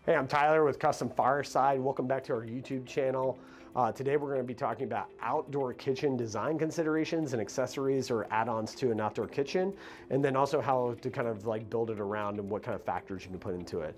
Hey, I'm Tyler with Custom Fireside. Welcome back to our YouTube channel. Today we're going to be talking about outdoor kitchen design considerations and accessories or add-ons to an outdoor kitchen, and then also how to kind of like build it around and what kind of factors you can put into it.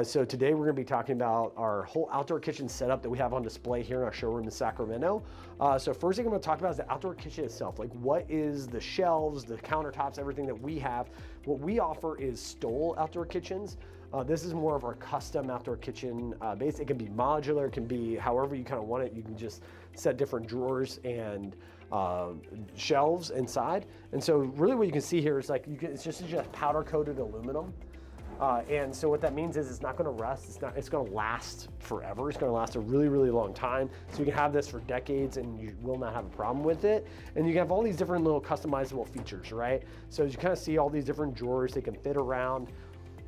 So today we're going to be talking about our whole outdoor kitchen setup that we have on display here in our showroom in Sacramento. So first thing I'm going to talk about is the outdoor kitchen itself. Like, what is the shelves, the countertops, everything that we have. What we offer is Stoll outdoor kitchens. This is more of our custom outdoor kitchen base. It can be modular, it can be however you kind of want it. You can just set different drawers and shelves inside. And so really what you can see here is like, it's just powder coated aluminum. And so what that means is it's not going to rust. It's going to last forever. It's going to last a really, really long time. So you can have this for decades and you will not have a problem with it. And you can have all these different little customizable features, right? So as you kind of see all these different drawers, they can fit around.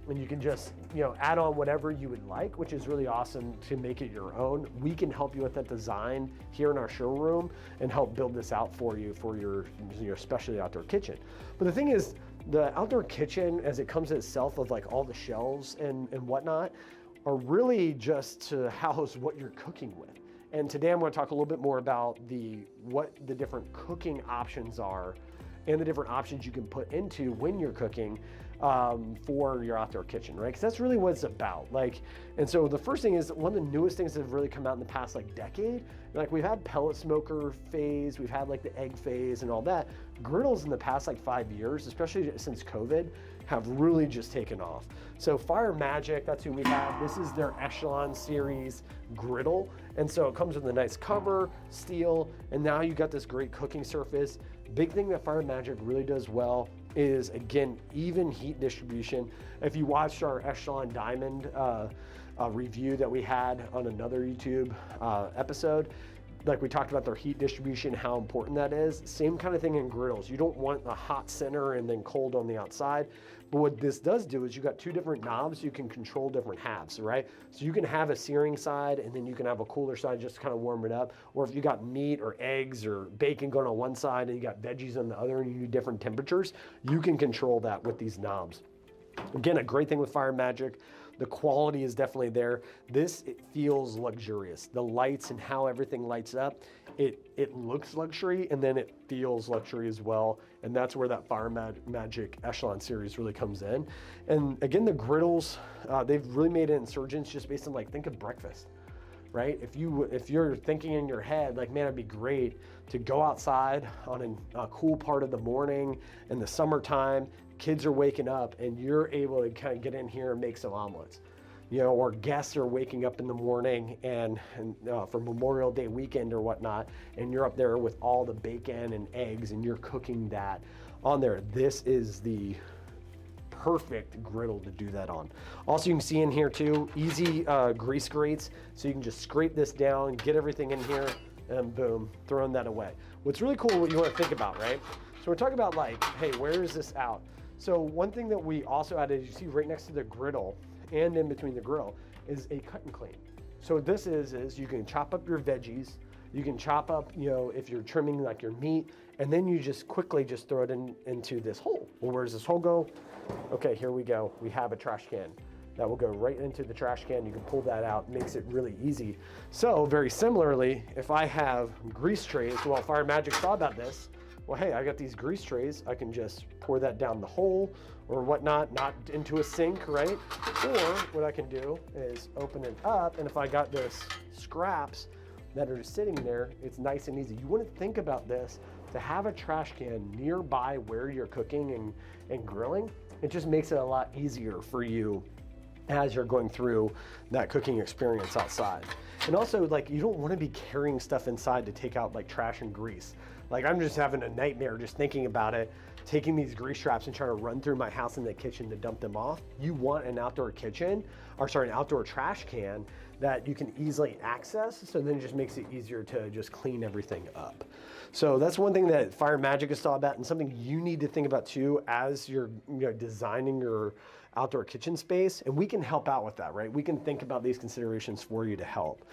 And you can just, add on whatever you would like, which is really awesome to make it your own. We can help you with that design here in our showroom and help build this out for you for your especially outdoor kitchen. But the thing is, the outdoor kitchen, as it comes to itself of like all the shelves and whatnot, are really just to house what you're cooking with. And today I'm going to talk a little bit more about what the different cooking options are and the different options you can put into when you're cooking for your outdoor kitchen, right? Because that's really what it's about. And so the first thing is, one of the newest things that have really come out in the past decade, like we've had pellet smoker phase, we've had like the egg phase and all that. Griddles in the past 5 years, especially since COVID, have really just taken off. So Fire Magic, that's who we have. This is their Echelon series griddle. And so it comes with a nice cover, steel, and now you got this great cooking surface. Big thing that Fire Magic really does well is, again, even heat distribution. If you watched our Echelon Diamond review that we had on another YouTube episode, like we talked about their heat distribution, how important that is. Same kind of thing in griddles. You don't want a hot center and then cold on the outside. But what this does do is you got two different knobs, you can control different halves, right? So you can have a searing side and then you can have a cooler side just to kind of warm it up. Or if you got meat or eggs or bacon going on one side and you got veggies on the other and you need different temperatures, you can control that with these knobs. Again, a great thing with Fire Magic, the quality is definitely there. It feels luxurious. The lights and how everything lights up, it looks luxury and then it feels luxury as well. And that's where that Fire Magic Echelon series really comes in. And again, the griddles, they've really made an insurgence just based on think of breakfast, right? If you're thinking in your head, man, it'd be great to go outside on a cool part of the morning in the summertime, kids are waking up and you're able to kind of get in here and make some omelets, or guests are waking up in the morning and for Memorial Day weekend or whatnot, and you're up there with all the bacon and eggs and you're cooking that on there. This is the perfect griddle to do that on. Also, you can see in here too, easy grease grates. So you can just scrape this down, get everything in here, and boom, throwing that away. What's really cool, what you want to think about, right? So we're talking about hey, where is this out? So one thing that we also added, you see right next to the griddle and in between the grill, is a cut and clean. So what this is you can chop up your veggies, you can chop up, if you're trimming your meat, and then you just quickly just throw it into this hole. Well, where does this hole go? Okay, here we go. We have a trash can. That will go right into the trash can. You can pull that out, makes it really easy. So very similarly, if I have grease trays, well, Fire Magic thought about this. Well, hey, I got these grease trays. I can just pour that down the hole or whatnot, not into a sink, right? Or what I can do is open it up, and if I got this scraps that are just sitting there, it's nice and easy. You wouldn't think about this, to have a trash can nearby where you're cooking and grilling. It just makes it a lot easier for you as you're going through that cooking experience outside. And also, you don't want to be carrying stuff inside to take out trash and grease. I'm just having a nightmare just thinking about it, taking these grease traps and trying to run through my house in the kitchen to dump them off. You want an outdoor kitchen, an outdoor trash can that you can easily access, so then it just makes it easier to just clean everything up. So that's one thing that Fire Magic is thought about, and something you need to think about too as you're designing your outdoor kitchen space, and we can help out with that, right? We can think about these considerations for you to help.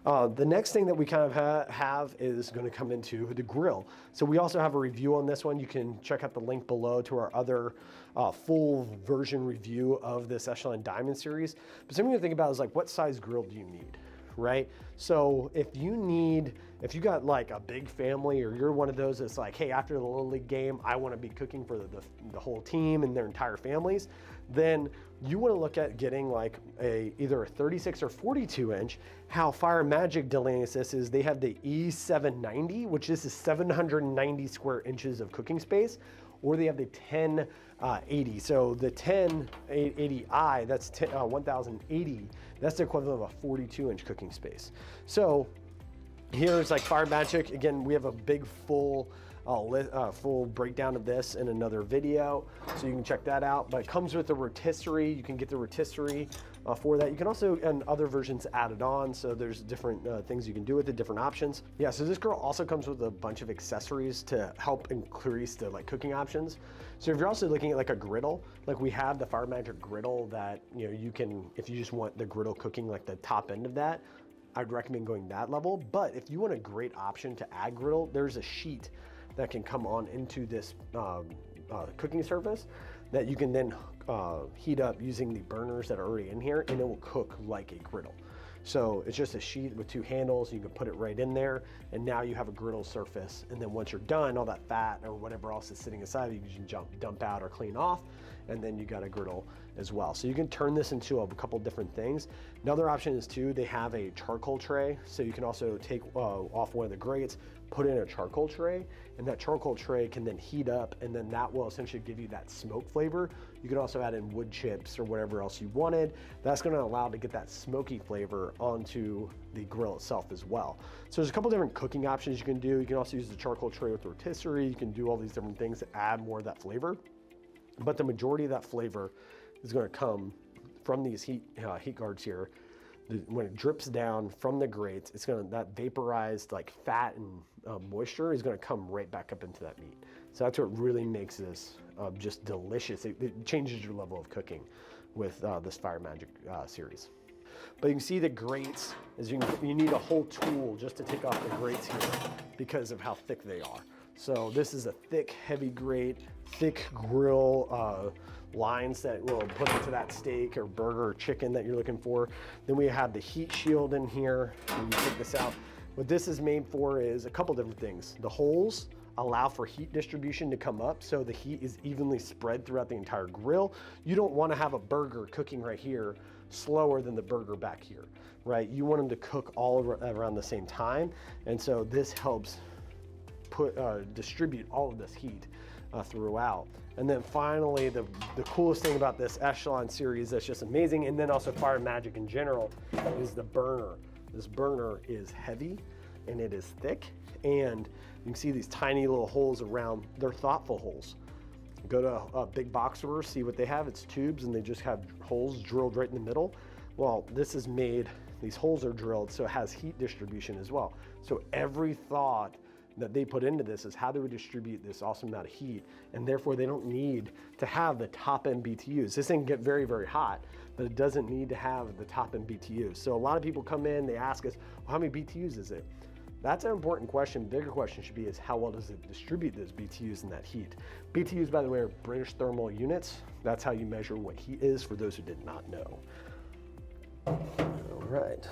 The next thing that we kind of have is going to come into the grill. So we also have a review on this one. You can check out the link below to our other full version review of this Echelon Diamond series. But something to think about is like, what size grill do you need, right? So if you got like a big family, or you're one of those that's like, hey, after the Little League game, I want to be cooking for the whole team and their entire families, then you want to look at getting like either a 36 or 42 inch. How Fire Magic delineates this is they have the E790, which is 790 square inches of cooking space, or they have the 1080. So the 1080i, that's 1080, that's the equivalent of a 42 inch cooking space. So here's like Fire Magic. Again, we have a big full breakdown of this in another video, so you can check that out. But it comes with the rotisserie. You can get the rotisserie for that. You can also, and other versions, add it on. So there's different things you can do with it, different options. Yeah, so this grill also comes with a bunch of accessories to help increase the like cooking options. So if you're also looking at like a griddle, like we have the Fire Magic griddle that, you know, you can, if you just want the griddle cooking like the top end of that, I'd recommend going that level. But if you want a great option to add griddle, there's a sheet that can come on into this cooking surface that you can then heat up using the burners that are already in here, and it will cook like a griddle. So it's just a sheet with two handles. You can put it right in there, and now you have a griddle surface. And then once you're done, all that fat or whatever else is sitting inside, you can dump out or clean off, and then you got a griddle as well. So you can turn this into a couple different things. Another option is too, they have a charcoal tray. So you can also take off one of the grates, put in a charcoal tray, and that charcoal tray can then heat up, and then that will essentially give you that smoke flavor. You can also add in wood chips or whatever else you wanted. That's gonna allow to get that smoky flavor onto the grill itself as well. So there's a couple different cooking options you can do. You can also use the charcoal tray with rotisserie. You can do all these different things to add more of that flavor. But the majority of that flavor is gonna come from these heat guards here. When it drips down from the grates, it's gonna, that vaporized like fat and moisture is gonna come right back up into that meat. So that's what really makes this just delicious. It changes your level of cooking with this Fire Magic series. But you can see the grates, you need a whole tool just to take off the grates here because of how thick they are. So this is a thick, heavy grate, thick grill lines that will put into that steak or burger or chicken that you're looking for. Then we have the heat shield in here. You take this out. What this is made for is a couple different things. The holes allow for heat distribution to come up, so the heat is evenly spread throughout the entire grill. You don't want to have a burger cooking right here slower than the burger back here, right? You want them to cook all around the same time, and so this helps distribute all of this heat throughout. And then finally, the coolest thing about this Echelon series that's just amazing, and then also Fire Magic in general, is the burner. This burner is heavy and it is thick, and you can see these tiny little holes around. They're thoughtful holes. Go to a big box store, see what they have. It's tubes, and they just have holes drilled right in the middle. Well, this is made, these holes are drilled so it has heat distribution as well. So every thought that they put into this is how do we distribute this awesome amount of heat, and therefore they don't need to have the top end BTUs. This thing can get very, very hot, but it doesn't need to have the top end BTUs. So a lot of people come in, they ask us, well, how many BTUs is it? That's an important question. Bigger question should be is how well does it distribute those BTUs and that heat? BTUs, by the way, are British thermal units. That's how you measure what heat is, for those who did not know. All right.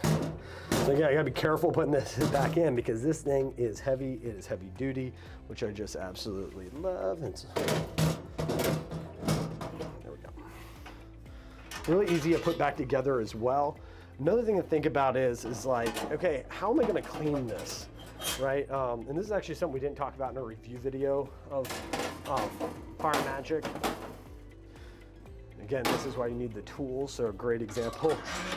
So yeah, you gotta be careful putting this back in because this thing is heavy. It is heavy duty, which I just absolutely love. And so, there we go. Really easy to put back together as well. Another thing to think about is like, okay, how am I gonna clean this, right? And this is actually something we didn't talk about in our review video of Fire Magic. Again, this is why you need the tools. So a great example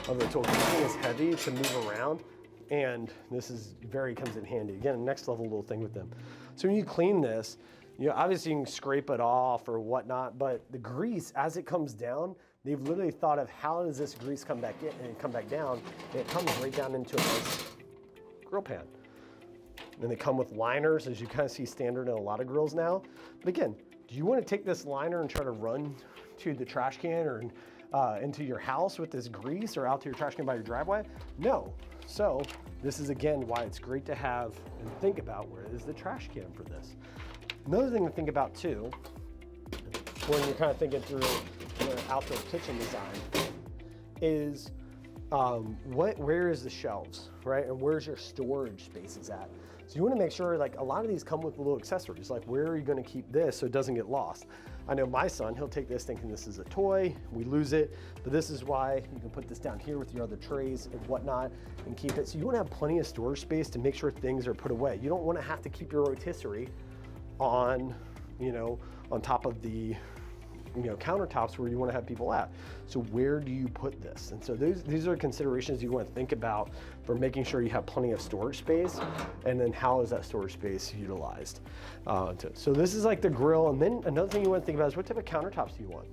of the tool. This thing is heavy to move around, and this is comes in handy. Again, next level little thing with them. So when you clean this, you know, obviously you can scrape it off or whatnot, but the grease, as it comes down, they've literally thought of how does this grease come back in and come back down, and it comes right down into a nice grill pan. And they come with liners, as you kind of see standard in a lot of grills now. But again, do you want to take this liner and try to run to the trash can or into your house with this grease or out to your trash can by your driveway? No. So this is again why it's great to have and think about where is the trash can for this. Another thing to think about too, when you're kind of thinking through the outdoor kitchen design, is where is the shelves, right? And where's your storage spaces at? So you want to make sure, like, a lot of these come with little accessories, like where are you going to keep this so it doesn't get lost? I know my son, he'll take this thinking this is a toy, we lose it, but this is why you can put this down here with your other trays and whatnot and keep it. So you want to have plenty of storage space to make sure things are put away. You don't want to have to keep your rotisserie on, on top of the countertops where you want to have people at. So where do you put this? And so these are considerations you want to think about for making sure you have plenty of storage space, and then how is that storage space utilized. So this is like the grill, and then another thing you want to think about is what type of countertops do you want?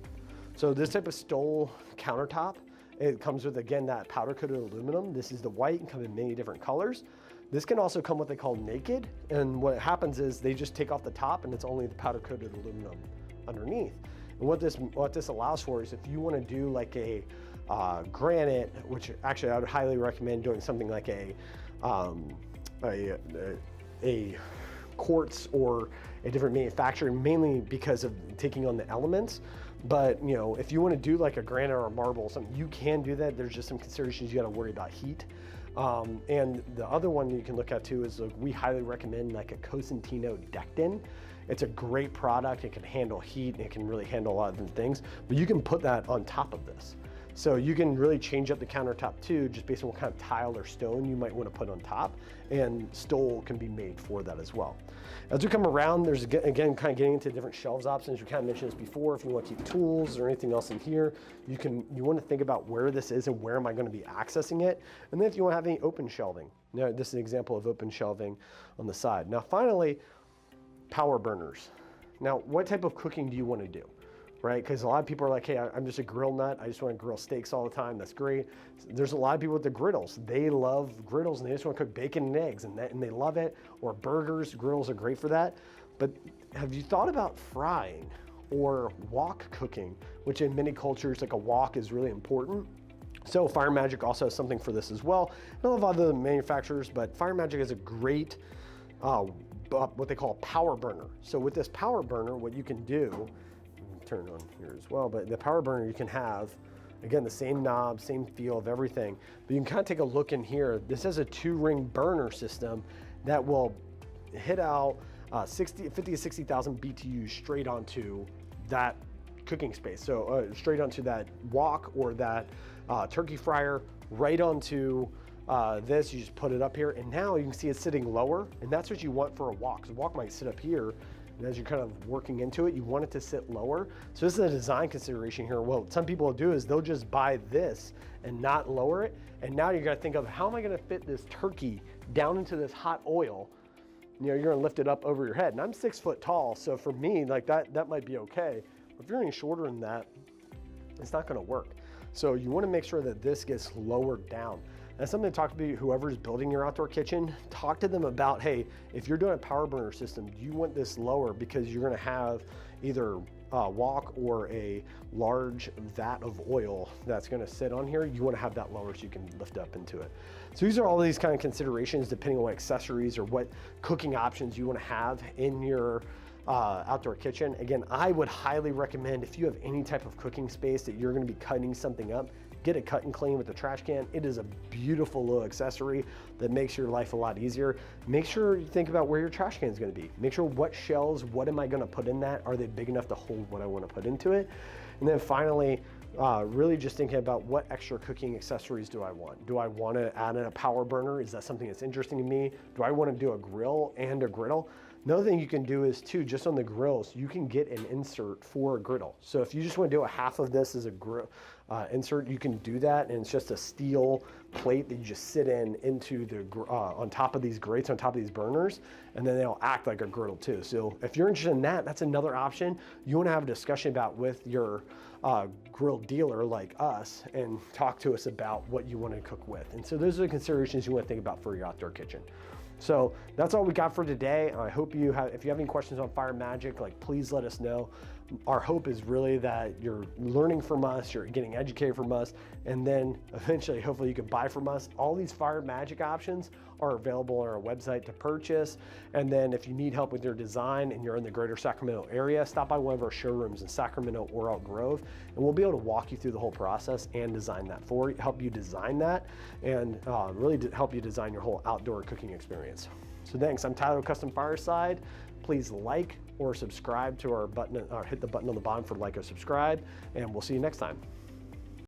So this type of Stoll countertop, it comes with, again, that powder coated aluminum. This is the white and come in many different colors. This can also come what they call naked, and what happens is they just take off the top and it's only the powder coated aluminum underneath. And what this allows for is if you want to do like a granite, which actually I would highly recommend doing something like a quartz or a different manufacturer, mainly because of taking on the elements. But if you want to do like a granite or a marble or something, you can do that. There's just some considerations you got to worry about heat. And the other one you can look at too is, like, we highly recommend like a Cosentino Dectin. It's a great product. It can handle heat and it can really handle a lot of different things, but you can put that on top of this. So you can really change up the countertop too, just based on what kind of tile or stone you might want to put on top, and Stoll can be made for that as well. As we come around, there's again kind of getting into different shelves options. We kind of mentioned this before. If you want to keep tools or anything else in here, you want to think about where this is and where am I going to be accessing it. And then if you want to have any open shelving, now this is an example of open shelving on the side. Now finally, power burners. Now, what type of cooking do you want to do, right? Because a lot of people are like, hey, I'm just a grill nut. I just want to grill steaks all the time. That's great. There's a lot of people with the griddles. They love griddles and they just want to cook bacon and eggs and they love it. Or burgers, griddles are great for that. But have you thought about frying or wok cooking, which in many cultures, like a wok is really important. So Fire Magic also has something for this as well. I don't know of other manufacturers, but Fire Magic is a great what they call a power burner. So with this power burner, what you can do, turn it on here as well, but the power burner you can have, again, the same knob, same feel of everything, but you can kind of take a look in here. This has a 2-ring burner system that will hit out 50 to 60,000 BTUs straight onto that cooking space. So straight onto that wok or that turkey fryer, right onto this. You just put it up here, and now you can see it's sitting lower, and that's what you want for a wok. Because a wok might sit up here, and as you're kind of working into it, you want it to sit lower. So this is a design consideration here. What some people will do is they'll just buy this and not lower it, and now you're gonna think of, how am I gonna fit this turkey down into this hot oil? You're gonna lift it up over your head, and I'm 6 foot tall, so for me, like that might be okay. But if you're any shorter than that, it's not gonna work. So you wanna make sure that this gets lowered down. That's something to talk to whoever's building your outdoor kitchen. Talk to them about, hey, if you're doing a power burner system, do you want this lower because you're gonna have either a wok or a large vat of oil that's gonna sit on here. You wanna have that lower so you can lift up into it. So these are all these kind of considerations depending on what accessories or what cooking options you wanna have in your outdoor kitchen. Again, I would highly recommend, if you have any type of cooking space that you're gonna be cutting something up, get it cut and clean with the trash can. It is a beautiful little accessory that makes your life a lot easier. Make sure you think about where your trash can is gonna be. Make sure what shelves, what am I gonna put in that? Are they big enough to hold what I wanna put into it? And then finally, really just thinking about what extra cooking accessories do I want? Do I wanna add in a power burner? Is that something that's interesting to me? Do I wanna do a grill and a griddle? Another thing you can do is too, just on the grills, you can get an insert for a griddle. So if you just want to do a half of this as a grill insert, you can do that, and it's just a steel plate that you just sit into the on top of these grates, on top of these burners, and then they'll act like a griddle too. So if you're interested in that, that's another option you want to have a discussion about with your grill dealer like us, and talk to us about what you want to cook with. And so those are the considerations you want to think about for your outdoor kitchen. So that's all we got for today. I hope you have, if you have any questions on Fire Magic, like, please let us know. Our hope is really that you're learning from us, you're getting educated from us, and then eventually, hopefully you can buy from us. All these Fire Magic options are available on our website to purchase. And then if you need help with your design and you're in the greater Sacramento area, stop by one of our showrooms in Sacramento or Elk Grove, and we'll be able to walk you through the whole process and design that for you, help you design that, and really help you design your whole outdoor cooking experience. So thanks, I'm Tyler with Custom Fireside. Please like or subscribe to our button, or hit the button on the bottom for like or subscribe, and we'll see you next time.